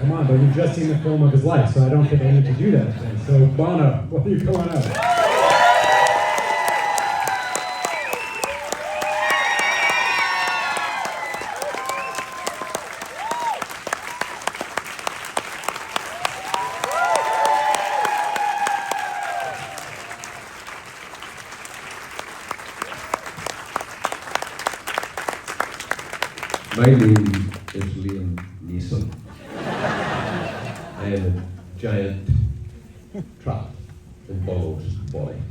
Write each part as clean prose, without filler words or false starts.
come on, but we've just seen the film of his life, so I don't think I need to do that today. So Bono, what are you going up? My name is Liam Neeson. I am a giant trap in Bono's body.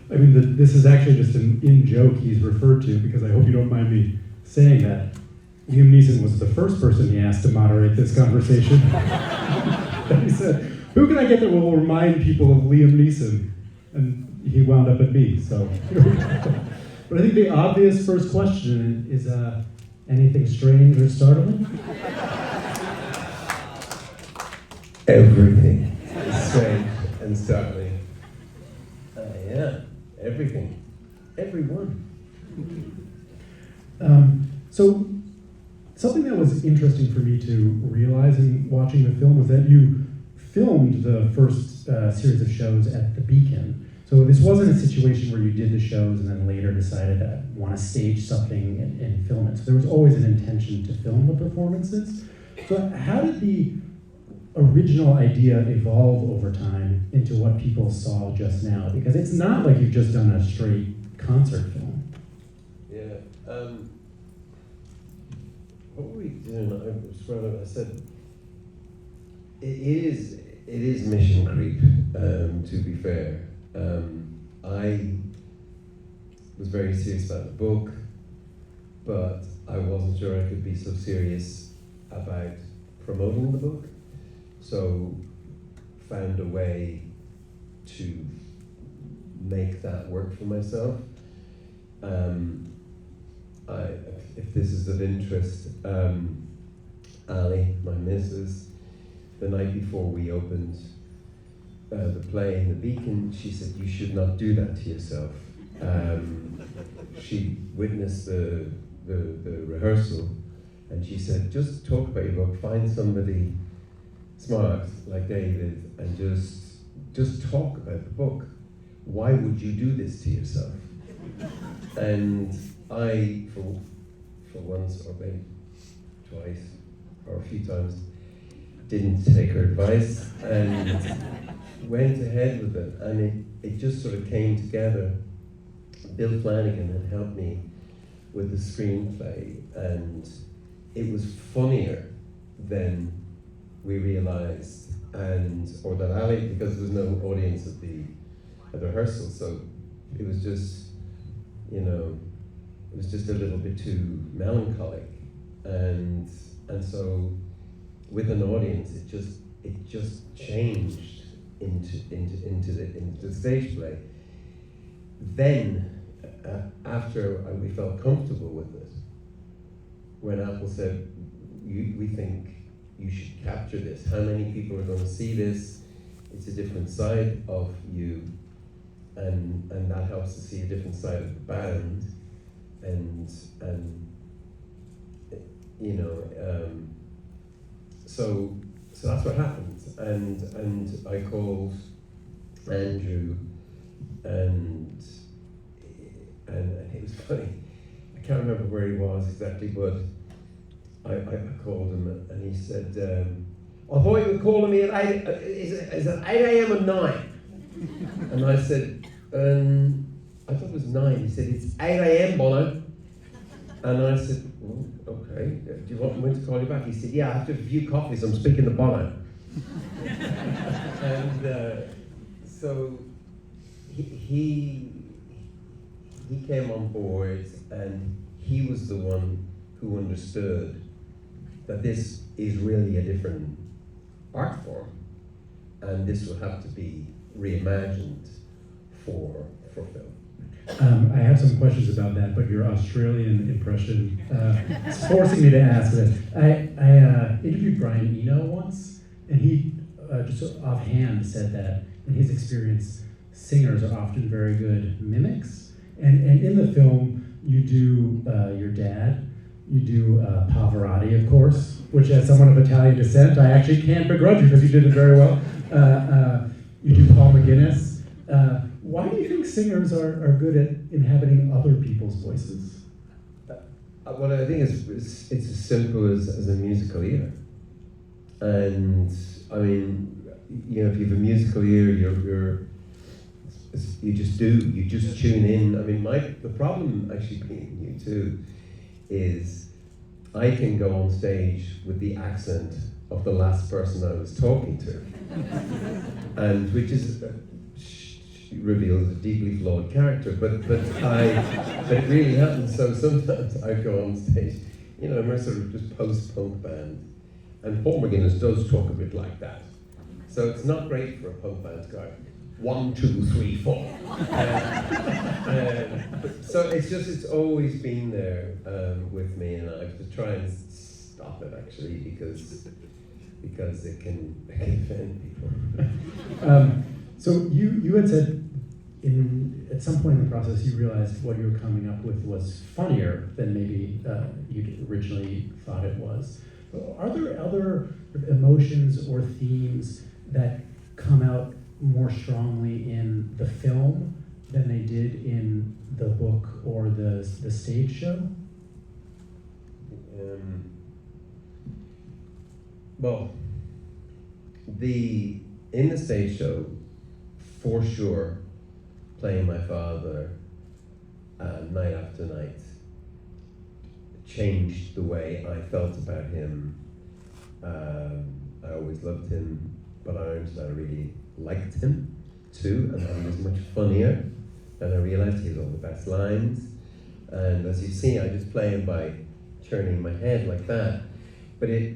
I mean, this is actually just an in-joke he's referred to, because I hope you don't mind me saying that. Liam Neeson was the first person he asked to moderate this conversation. He said, who can I get that will remind people of Liam Neeson? And he wound up at me, so here we go. But I think the obvious first question is, anything strange or startling? Everything is strange and startling. Yeah, everything. Everyone. So, something that was interesting for me to realize in watching the film was that you filmed the first series of shows at the Beacon. So this wasn't a situation where you did the shows and then later decided to want to stage something and film it. So there was always an intention to film the performances. So how did the original idea evolve over time into what people saw just now? Because it's not like you've just done a straight concert film. Yeah. What were we doing? I said it is mission creep. To be fair. I was very serious about the book, but I wasn't sure I could be so serious about promoting the book. So found a way to make that work for myself. If this is of interest, Ali, my missus, the night before we opened the play in the Beacon, she said, you should not do that to yourself. She witnessed the rehearsal, and she said, just talk about your book, find somebody smart like David, and just talk about the book. Why would you do this to yourself? And I, for once, or maybe twice, or a few times, didn't take her advice, and went ahead with it, and it just sort of came together. Bill Flanagan had helped me with the screenplay, and it was funnier than we realized, or that Ali, because there was no audience at the rehearsal, so it was just, it was just a little bit too melancholic, and so with an audience, it just changed into the stage play. Then, after we felt comfortable with it, when Apple said, we think you should capture this, how many people are going to see this? It's a different side of you, and that helps to see a different side of the band, and so that's what happened. And I called Andrew, and it was funny. I can't remember where he was exactly, but I called him, and he said, I thought you were calling me at 8, is it 8 a.m. or 9? And I said, I thought it was 9. He said, it's 8 a.m, Bono. And I said, well, okay, do you want me to call you back? He said, yeah, I have to have a few coffees, I'm speaking to Bono. And so he came on board, and he was the one who understood that this is really a different art form, and this will have to be reimagined for film. I have some questions about that, but your Australian impression is forcing me to ask this. I interviewed Brian Eno once, and he just offhand said that in his experience, singers are often very good mimics. And in the film, you do your dad, You do Pavarotti, of course, which as someone of Italian descent, I actually can't begrudge you because you did it very well. You do Paul McGuinness. Why do you think singers are good at inhabiting other people's voices? Well, I think it's as simple as a musical ear. And, I mean, you know, if you have a musical ear, you just tune in. I mean, the problem actually being you too is I can go on stage with the accent of the last person I was talking to, and which is reveals a deeply flawed character. But it really happens. So sometimes I go on stage, you know, I'm a sort of just post-punk band, and Paul McGuinness does talk a bit like that. So it's not great for a punk band to go 1, 2, 3, 4. So it's always been there with me, and I have to try and stop it actually because it can offend people. So you had said at some point in the process you realized what you were coming up with was funnier than maybe you originally thought it was. Are there other emotions or themes that come out more strongly in the film than they did in the book or the stage show? Well, in the stage show, for sure, playing my father night after night changed the way I felt about him. I always loved him, but I understand I really liked him too, and that he was much funnier. And I realized he had all the best lines. And as you see, I just play him by turning my head like that. But I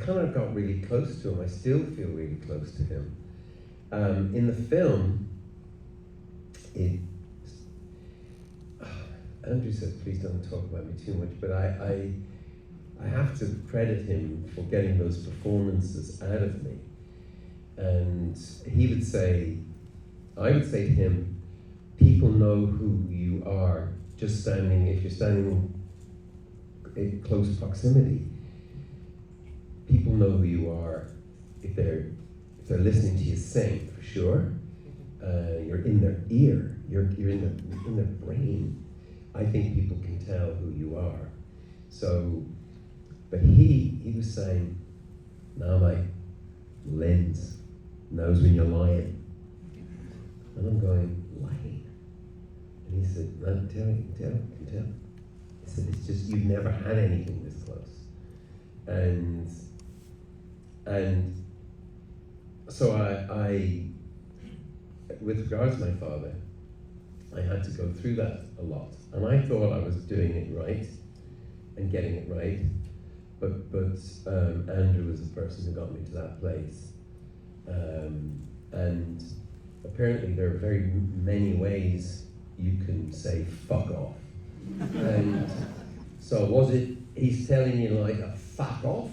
kind of got really close to him. I still feel really close to him. In the film, Andrew said, please don't talk about me too much, but I have to credit him for getting those performances out of me. And I would say to him, people know who you are just if you're standing in close proximity. People know who you are if they're listening to you sing, for sure. You're in their ear, you're in their brain. I think people can tell who you are. So, but he was saying, now my lens knows when you're lying. And I'm going, lying? And he said, I can tell. He said, it's just, you've never had anything this close. And so I with regards to my father, I had to go through that a lot. And I thought I was doing it right and getting it right. But Andrew was the person who got me to that place. And apparently there are very many ways you can say fuck off. And so was it he's telling you like a fuck off?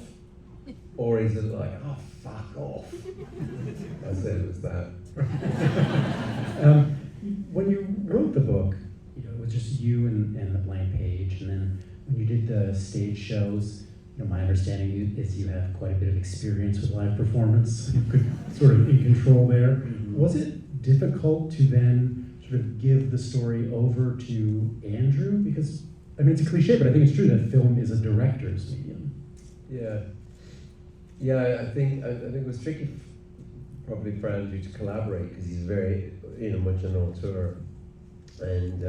Or is it like, oh, fuck off? I said it was that. When you wrote the book, you know, it was just you and the blank page, and then when you did the stage shows, you know, my understanding is you have quite a bit of experience with live performance. You could sort of in control there. Mm-hmm. Was it difficult to then sort of give the story over to Andrew? Because, I mean, it's a cliche, but I think it's true that film is a director's medium. Yeah, I think it was tricky probably for Andrew to collaborate because he's very, you know, much an auteur. And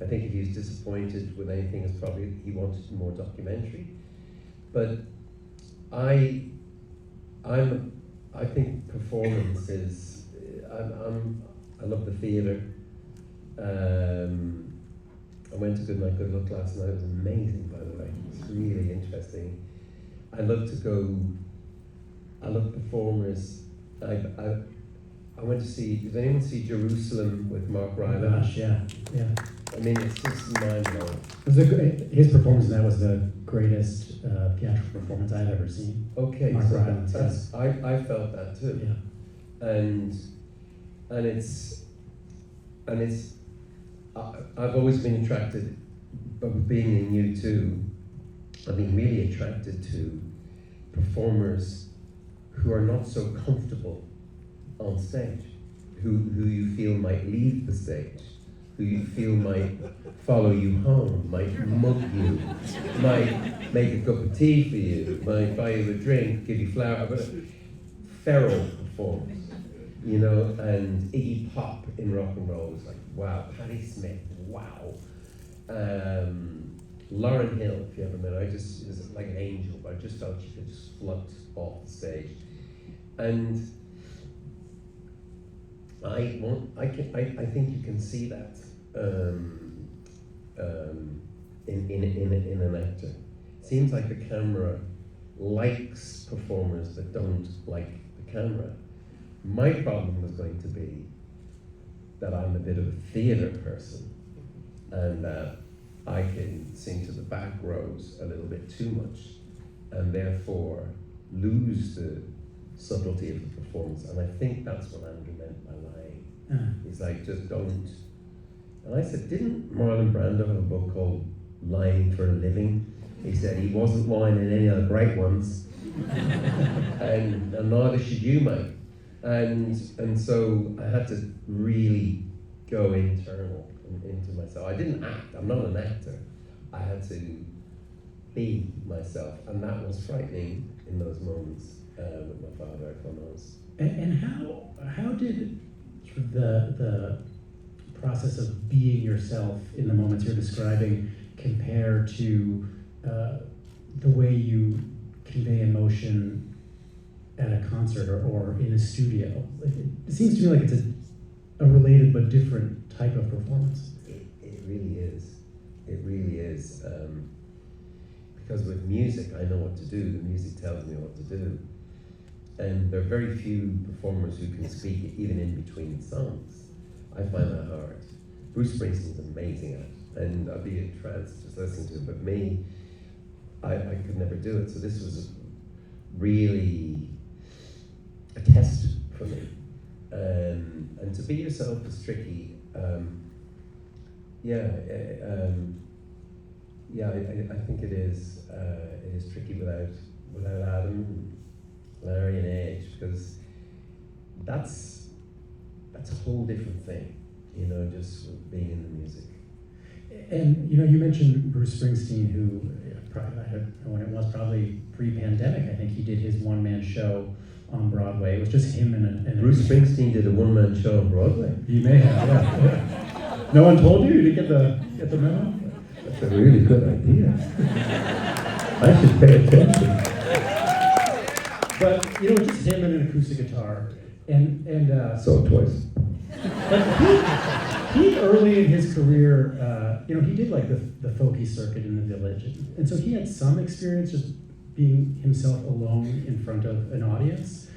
I think if he was disappointed with anything, it's probably he wanted more documentary. But I think performance is, I love the theatre. I went to Good Night, Good Luck last night. It was amazing, by the way. It was really interesting. I love performers. I went to see, did anyone see Jerusalem with Mark Rylance? Oh gosh, yeah. I mean, it's just mind-blowing. His performance in that was the greatest theatrical performance I've ever seen. Okay, Mark so Rylance, that's, I felt that too. Yeah. And I've always been attracted but with being in U2, I've been really attracted to performers who are not so comfortable on stage, who you feel might leave the stage, who you feel might follow you home, might mug you, might make a cup of tea for you, might buy you a drink, give you flowers, but feral performers, you know, and Iggy Pop in rock and roll was like, wow, Patti Smith, wow. Lauryn Hill, if you ever met her, is like an angel, but I just felt she could just float off the stage. And I think you can see that in an actor. It seems like the camera likes performers that don't like the camera. My problem was going to be that I'm a bit of a theatre person, and that I can sing to the back rows a little bit too much, and therefore lose the subtlety of the performance. And I think that's what Andrew meant by lying. He's like, just don't. And I said, didn't Marlon Brando have a book called Lying for a Living? He said he wasn't lying in any of the great ones, and neither should you, mate. And so I had to really go internal into myself. I didn't act. I'm not an actor. I had to be myself, and that was frightening in those moments with my father, if I'm honest. And how did sort of the process of being yourself in the moments you're describing compare to the way you convey emotion at a concert or in a studio? It seems to me like it's a related but different type of performance. It really is. It really is. Because with music, I know what to do. The music tells me what to do. And there are very few performers who can speak it even in between songs. I find that hard. Bruce Springsteen's amazing at it, and I'd be in trance just listening to it, but me, I could never do it. So this was really a test for me. And to be yourself is tricky. I think it is tricky without Adam, Larry, and Edge, because that's a whole different thing, you know, just being in the music. And you know, you mentioned Bruce Springsteen, who probably, I don't know when it was, probably pre-pandemic. I think he did his one-man show on Broadway. It was just him and Bruce Springsteen did a one-man show on Broadway. You may have, yeah. No one told you? You didn't get the memo? That's a really good idea. I should pay attention. But you know, just him and an acoustic guitar, and So twice. But he early in his career, you know, he did like the folky circuit in the Village, and so he had some experience just being himself alone in front of an audience.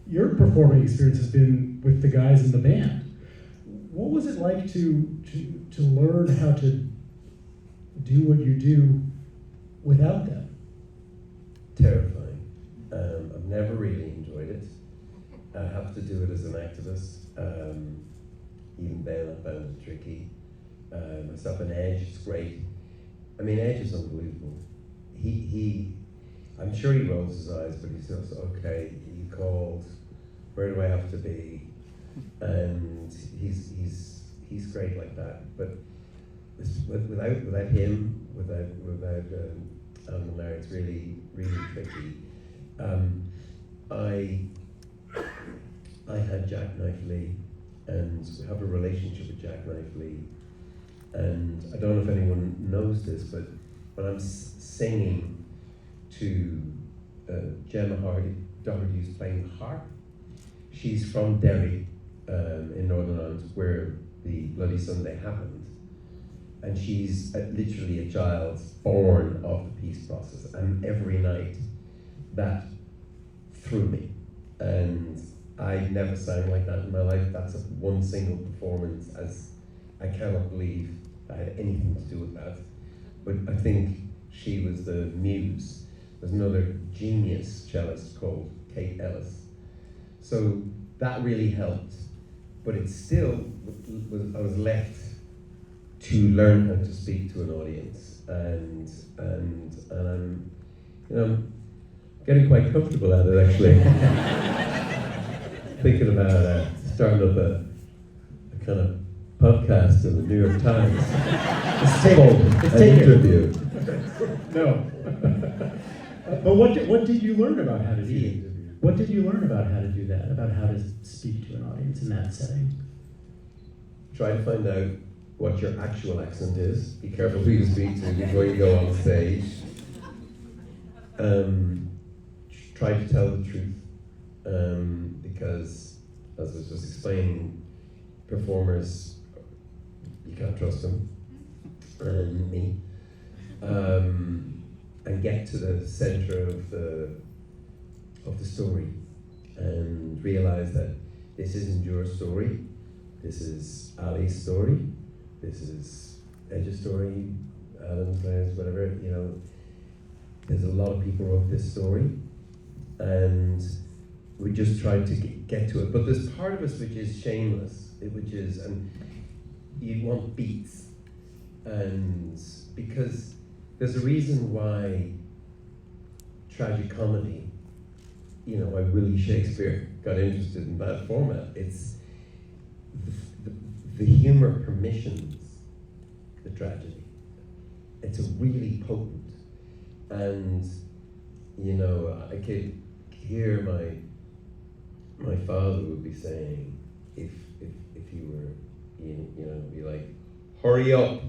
Your performing experience has been with the guys in the band. What was it like to learn how to do what you do without them? Terrifying. I've never really enjoyed it. I have to do it as an activist. Even then I found it tricky. Myself and Edge is great. I mean, Edge is unbelievable. I'm sure he rolls his eyes, but he says, okay, you called, where do I have to be? And he's great like that. But without him, without Adam and Larry, it's really, really tricky. I had Jack Knightley, and have a relationship with Jack Knightley, and I don't know if anyone knows this, but when I'm singing to Gemma Doherty's playing the harp, she's from Derry in Northern Ireland, where the Bloody Sunday happened, and she's literally a child born of the peace process, and every night that threw me, and I never sang like that in my life. That's one single performance, as I cannot believe I had anything to do with that. But I think she was the muse. There's another genius cellist called Kate Ellis. So that really helped. But it still I was left to learn how to speak to an audience, and I'm, getting quite comfortable at it actually. Thinking about starting up a kind of podcast in the New York Times. It's An taken. interview. No. But what did you learn about how to do it? What did you learn about how to do that? About how to speak to an audience in that setting? Try to find out what your actual accent is. Be careful who you speak to before you go on stage. Try to tell the truth, because, as I was just explaining, performers, you can't trust them, and me, and get to the center of the story, and realize that this isn't your story. This is Ali's story. This is Edge's story, Adam's, Claire's, whatever, There's a lot of people wrote this story, and we just tried to get to it. But there's part of us which is shameless, and you want beats. And because there's a reason why tragic comedy, why Willie Shakespeare got interested in that format. It's the humor permissions the tragedy. It's a really potent. And I could hear my father would be saying, if you were, be like, hurry up,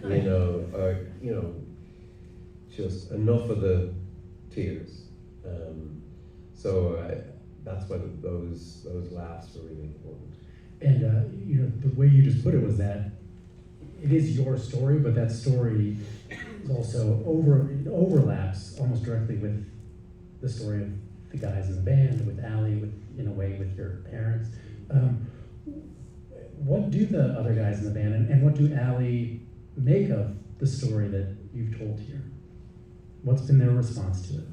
or just enough of the tears. So that's why those laughs were really important. And the way you just put it was that it is your story, but that story is also overlaps almost directly with the story of the guys in the band, with Ali, in a way with your parents. What do the other guys in the band and what do Ali make of the story that you've told here? What's been their response to it?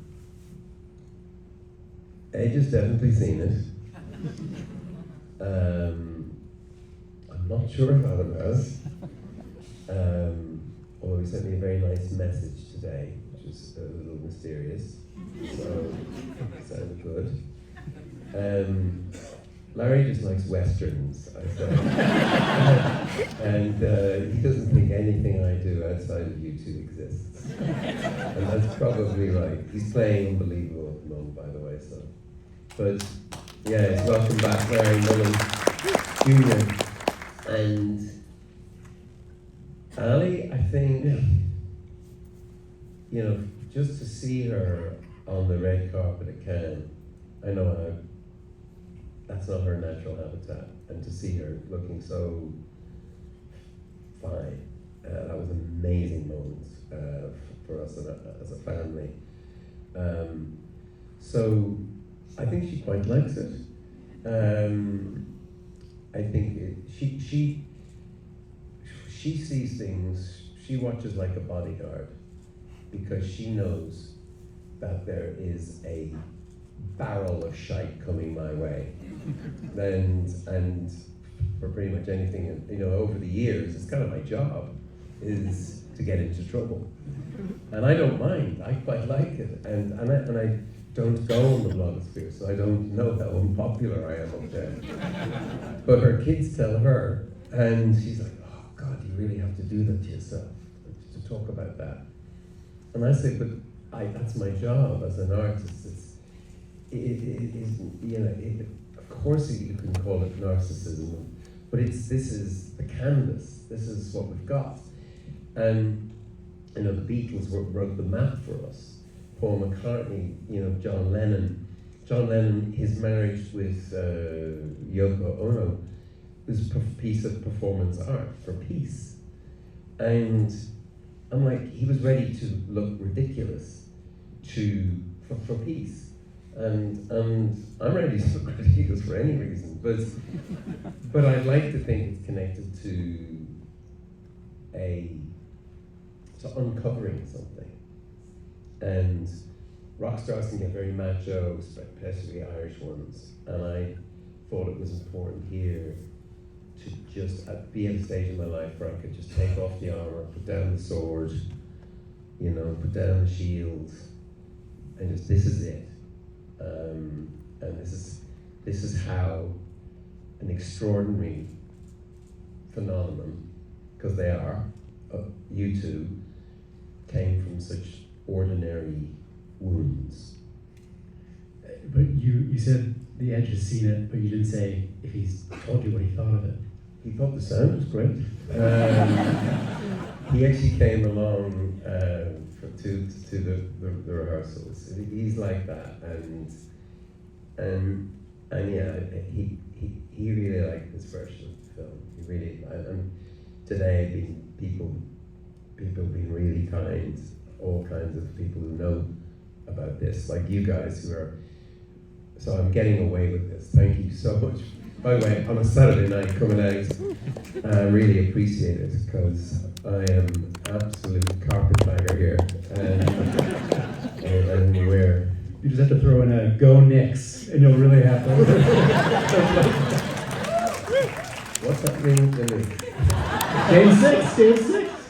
Edge has definitely seen it. I'm not sure if Adam has. Although he sent me a very nice message today, which is a little mysterious, so it sounded good. Larry just likes westerns, I say. And he doesn't think anything I do outside of U2 exists. And that's probably right. He's playing unbelievable at the moment, by the way, so. But yeah, welcome back, Larry Mullen Jr. And Ali, I think, just to see her on the red carpet at Cannes, I know that's not her natural habitat, and to see her looking so fine, that was an amazing moment for us as a family. So I think she quite likes it. I think she sees things, she watches like a bodyguard, because she knows that there is a barrel of shite coming my way. And for pretty much anything, over the years, it's kind of my job, is to get into trouble. And I don't mind, I quite like it. And I don't go on the blogosphere, so I don't know how unpopular I am up there. But her kids tell her, and she's like, oh God, you really have to do that to yourself, to talk about that. And I say, but that's my job as an artist. Of course you can call it narcissism, but this is the canvas. This is what we've got. And the Beatles wrote the map for us. Paul McCartney, John Lennon. John Lennon, his marriage with Yoko Ono was a piece of performance art for peace. And I'm like, he was ready to look ridiculous for peace. And I'm ready to look ridiculous for any reason, but I'd like to think it's connected to uncovering something. And rock stars can get very macho, especially Irish ones, and I thought it was important here to just be at a stage in my life where I could just take off the armor, put down the sword, you know, put down the shield, and just, this is it. And this is how an extraordinary phenomenon, because they are, you two, came from such ordinary wounds. But you said the Edge has seen it, but you didn't say if he's told you what he thought of it. He thought the sound was great. He actually came along to the rehearsals. He's like that, and yeah, he really liked this version of the film. He really, and today people have been really kind. All kinds of people who know about this, like you guys who are. So I'm getting away with this. Thank you so much. By the way, on a Saturday night coming out, I really appreciate it because I am absolute carpetbagger here, and we're. You just have to throw in a "Go Knicks" and you'll really have to. What's happening to me? Game 6.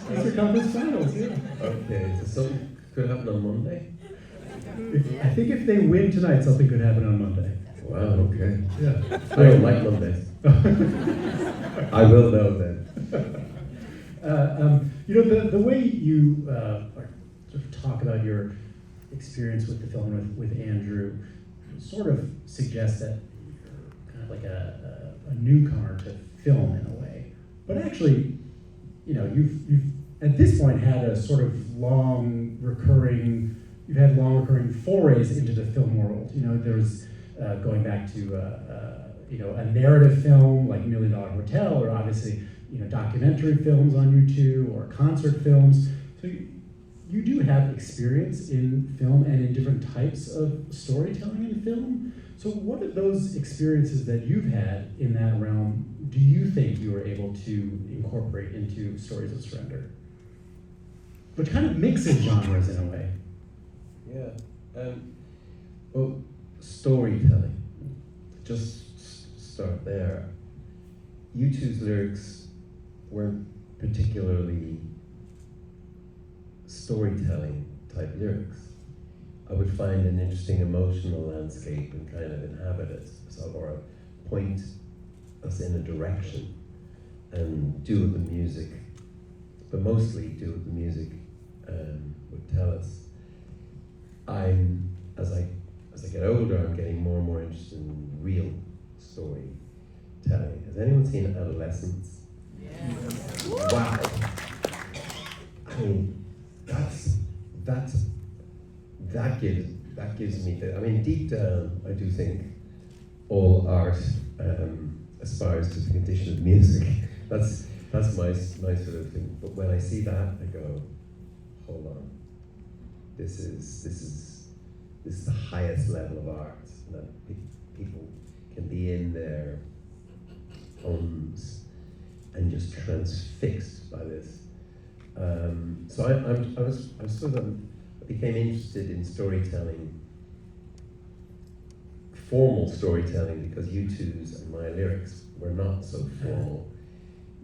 Eastern Conference Finals. Yeah. Okay, so something could happen on Monday. I think if they win tonight, something could happen on Monday. Wow. Okay. Yeah. I don't like Mondays. I will know then. You know, the way you sort of talk about your experience with the film with Andrew sort of suggests that you're kind of like a newcomer to film in a way. But actually, you know, you've at this point had a sort of long recurring forays into the film world. You know, there's going back to you know, a narrative film like $1 Million Hotel, or obviously, you know, documentary films on YouTube or concert films. So you do have experience in film and in different types of storytelling in film. So what are those experiences that you've had in that realm do you think you were able to incorporate into Stories of Surrender? Which kind of mixes genres in a way. Yeah. Well, storytelling. Just start there. U2's lyrics weren't particularly storytelling type lyrics. I would find an interesting emotional landscape and kind of inhabit it, or point us in a direction and do what the music, but mostly do what the music would tell us. As I get older, I'm getting more and more interested in real storytelling. Has anyone seen Adolescence? Yes. Wow. I mean, that gives me I mean, deep down, I do think all art aspires to the condition of music. That's my sort of thing. But when I see that, I go, hold on. This is the highest level of art that people can be in their homes and just transfixed by this. So I became interested in storytelling, formal storytelling, because U2's and my lyrics were not so formal.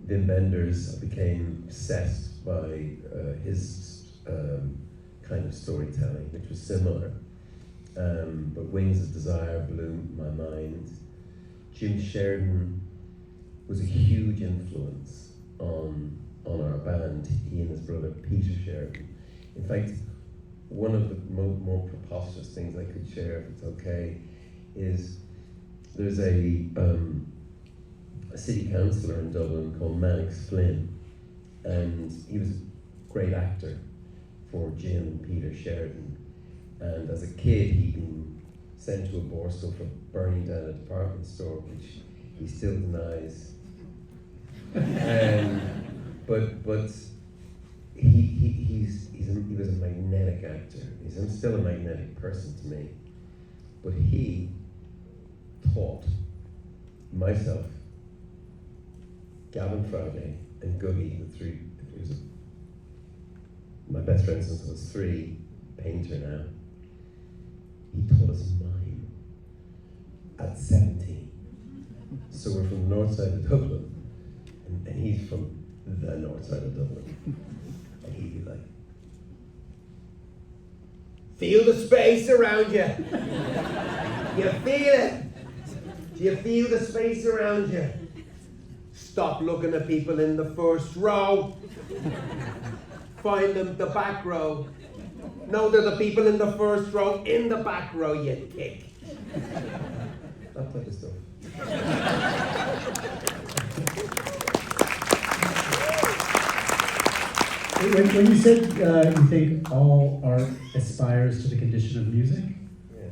Wim Wenders, I became obsessed by his kind of storytelling, which was similar. But Wings of Desire blew my mind. Jim Sheridan was a huge influence on our band, he and his brother Peter Sheridan. In fact, one of the more preposterous things I could share, if it's okay, is there's a city councillor in Dublin called Mannix Flynn, and he was a great actor for Jim and Peter Sheridan. And as a kid, he'd been sent to a Borstal for burning down a department store, which he still denies. But he was a magnetic actor. He's still a magnetic person to me. But he taught myself, Gavin Friday, and Googie, the three. My best friend since I was 3, painter now. He taught us mime at 17. So we're from the north side of Dublin, and he's from the north side of Dublin, and he'd be like, feel the space around you. You feel it. Do you feel the space around you? Stop looking at people in the first row. Find them the back row. No, they're the people in the first row, in the back row, you kick. That type of stuff. When you said you think all art aspires to the condition of music, Yeah.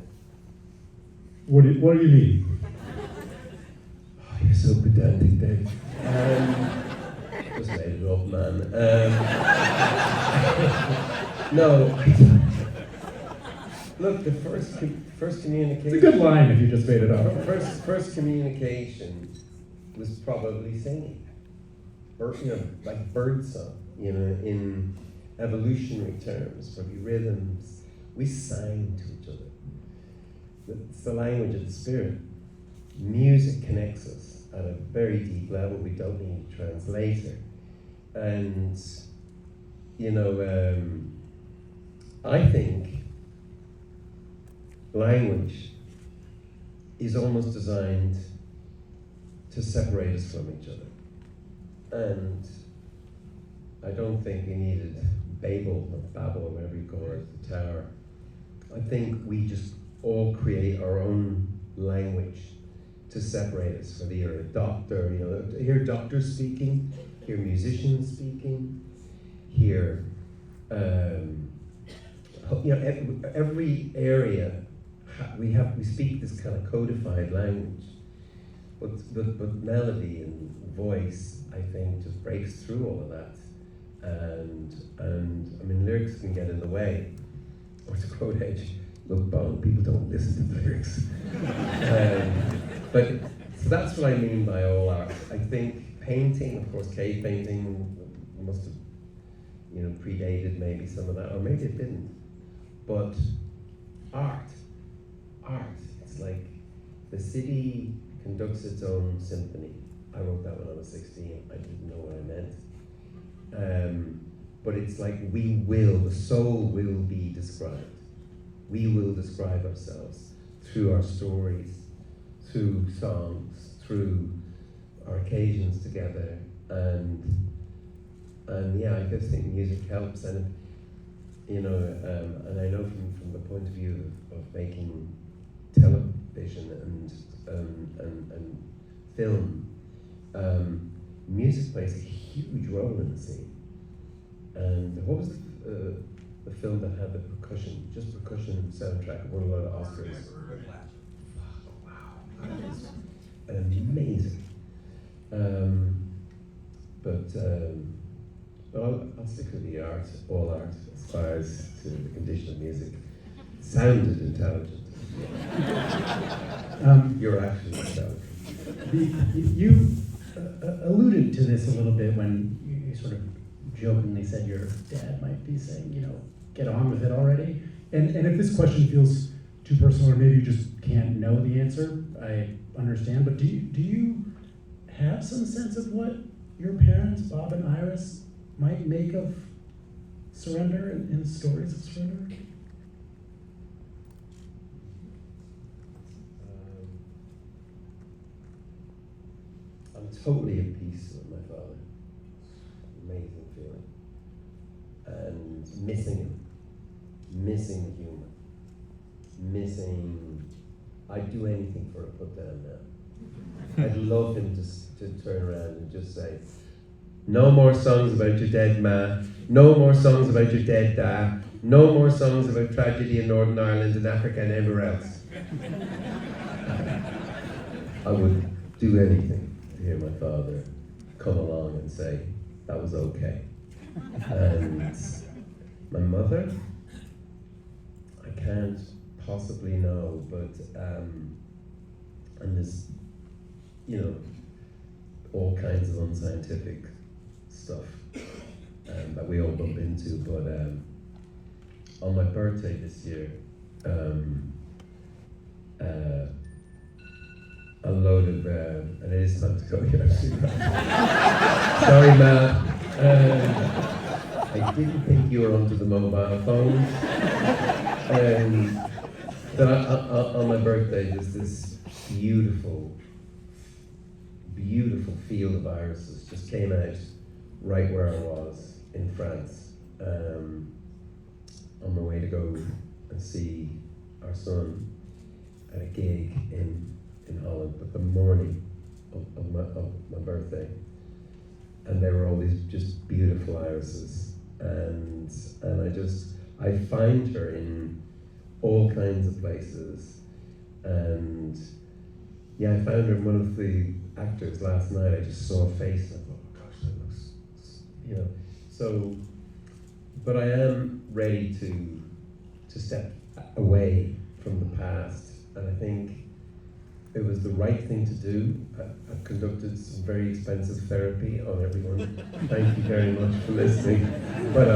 what do you mean? Oh, you're so pedantic, Dave. Just made it up, man. No. Look, the first communication. It's a good line if you just made it up. First communication was probably singing, or like birdsong. In evolutionary terms, for the rhythms, we sang to each other. It's the language of the spirit. Music connects us at a very deep level. We don't need a translator. And, I think language is almost designed to separate us from each other. And I don't think we needed Babel or whatever you call it, the tower. I think we just all create our own language to separate us. Whether you're a doctor, hear doctors speaking, hear musicians speaking, hear, every area we speak this kind of codified language, but melody and voice, I think, just breaks through all of that. And I mean, lyrics can get in the way. Or to quote Edge, look, Bono, people don't listen to the lyrics. But so that's what I mean by all art. I think painting, of course, cave painting must have, predated maybe some of that, or maybe it didn't. But art, it's like the city conducts its own symphony. I wrote that when I was 16. I didn't know what I meant. But it's like the soul will be described. We will describe ourselves through our stories, through songs, through our occasions together, and yeah, I just think music helps, and and I know from the point of view of making television and film, music plays a huge role in the scene. And what was the film that had the percussion soundtrack? It won a lot of Oscars. Wow, that was amazing. But I'll stick with the art, all art, as far as to the condition of music. Sounded intelligent. You're actually intelligent. You alluded to this a little bit when you sort of jokingly said your dad might be saying, get on with it already. And if this question feels too personal, or maybe you just can't know the answer, I understand. But do you have some sense of what your parents, Bob and Iris, might make of surrender and stories of surrender? I'm totally at peace with my father. Amazing feeling. And missing him. Missing the humor. I'd do anything for a put down now. I'd love him to turn around and just say, no more songs about your dead ma, no more songs about your dead da, no more songs about tragedy in Northern Ireland and Africa and everywhere else. I would do anything to hear my father come along and say, that was okay. And my mother, I can't possibly know, but, and there's, all kinds of unscientific stuff that we all bump into, but on my birthday this year, a load of, and it is time to go. You're absolutely right. Sorry, Matt. I didn't think you were onto the mobile phones. But on my birthday, there's this beautiful, beautiful field of irises just came out right where I was in France, on my way to go and see our son at a gig in Holland, but the morning of my birthday, and there were all these just beautiful irises, and I find her in all kinds of places, and yeah, I found her in one of the actors last night. I just saw a face and I thought, oh gosh, that looks, so, but I am ready to step away from the past, and I think it was the right thing to do. I've conducted some very expensive therapy on everyone. Thank you very much for listening. But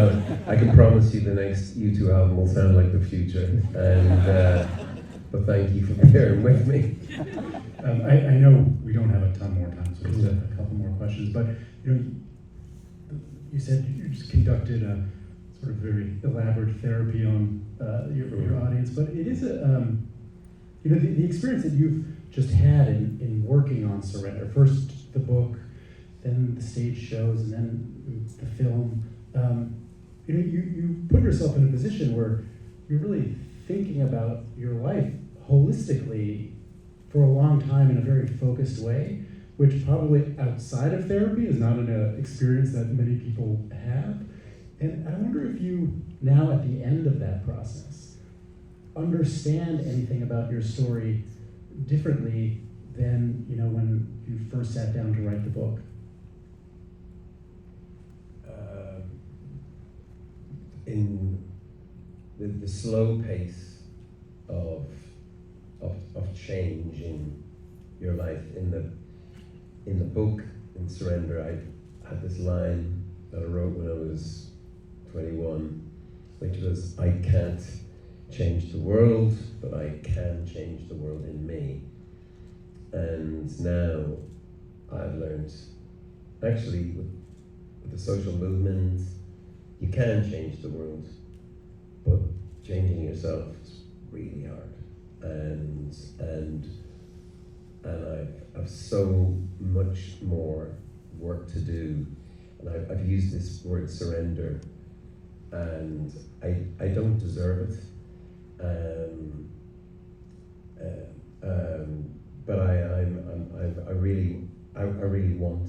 I can promise you the next U2 album will sound like the future. And but thank you for bearing with me. I know we don't have a ton more time, so just a couple more questions. But you said you just conducted a sort of very elaborate therapy on your audience, but it is the experience that you've just had in working on Surrender. First the book, then the stage shows, and then the film. You put yourself in a position where you're really thinking about your life holistically for a long time in a very focused way, which probably outside of therapy is not an experience that many people have. And I wonder if you, now at the end of that process, understand anything about your story differently than when you first sat down to write the book. In the slow pace of change in your life, in the book, in Surrender, I had this line that I wrote when I was 21, which was, I can't change the world, but I can change the world in me. And now I've learned, actually, with the social movement, you can change the world, but changing yourself is really hard. And I've so much more work to do. And I've used this word surrender, and I don't deserve it. But I really want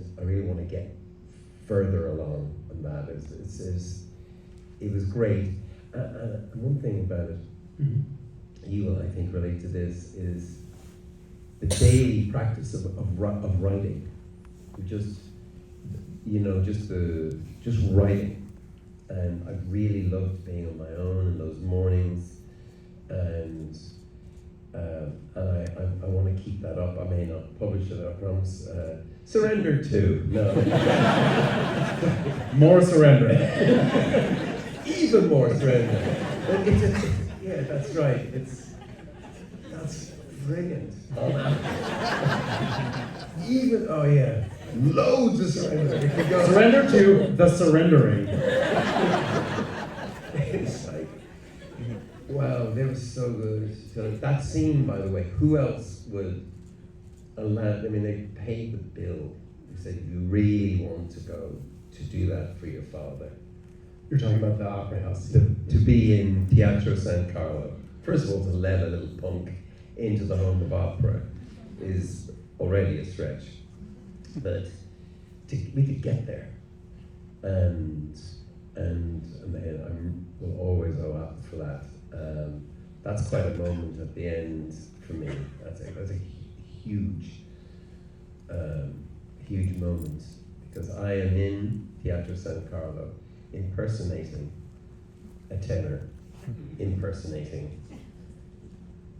to get further along on that. It was great. And one thing about it, you will, I think, relate to this, is the daily practice of writing. Just writing. And I really loved being on my own in those mornings, and I want to keep that up. I may not publish it, I promise. Surrender 2, no. More surrender. Even more surrender. Yeah, that's right. That's brilliant. Oh yeah, loads of surrender. Surrender to the surrendering. It's like, wow, they were so good. So that scene, by the way, who else would allow? I mean, they paid the bill. They said, if you really want to go to do that for your father. You're talking about the opera house. To be in Teatro San Carlo. First of all, to let a little punk into the home of opera is already a stretch. But we could get there. And I will always owe Apple for that. That's quite a moment at the end for me. That's a huge moment, because I am in Teatro San Carlo impersonating a tenor, impersonating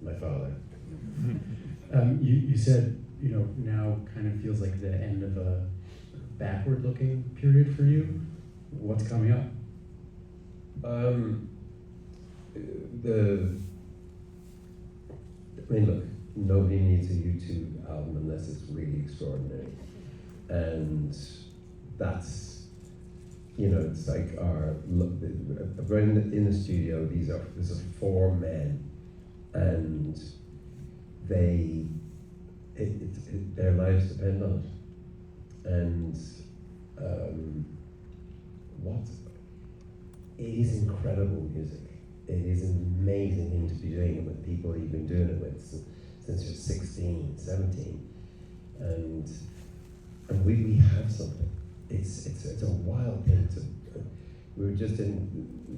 my father. You said, now kind of feels like the end of a backward-looking period for you. What's coming up? Look, nobody needs a U2 album unless it's really extraordinary. And that's, you know, it's like we're in the studio, this is 4 men, and their lives depend on it. And it is incredible music. It is an amazing thing to be doing it with people you've been doing it with since you're 16, 17. And we have something. It's a wild thing to. We were just it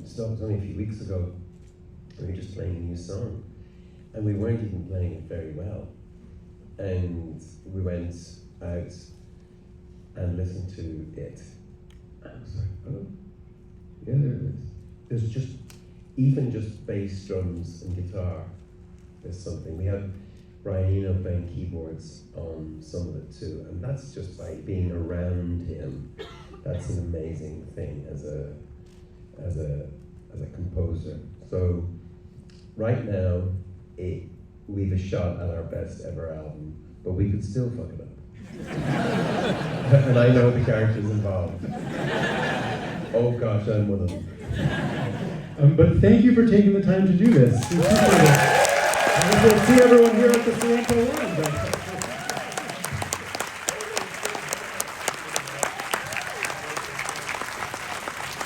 was only a few weeks ago. We were just playing a new song, and we weren't even playing it very well. And we went out and listened to it. And I was like, oh, yeah, there it is. There's just bass, drums, and guitar. There's something. We had Brian Eno playing keyboards on some of it too, and that's just by being around him. That's an amazing thing as a composer. So right now, we've a shot at our best ever album, but we could still fuck it up. And I know the characters involved. Oh gosh, I'm one of them. But thank you for taking the time to do this. We appreciate it. And we'll see everyone here at the Toronto One.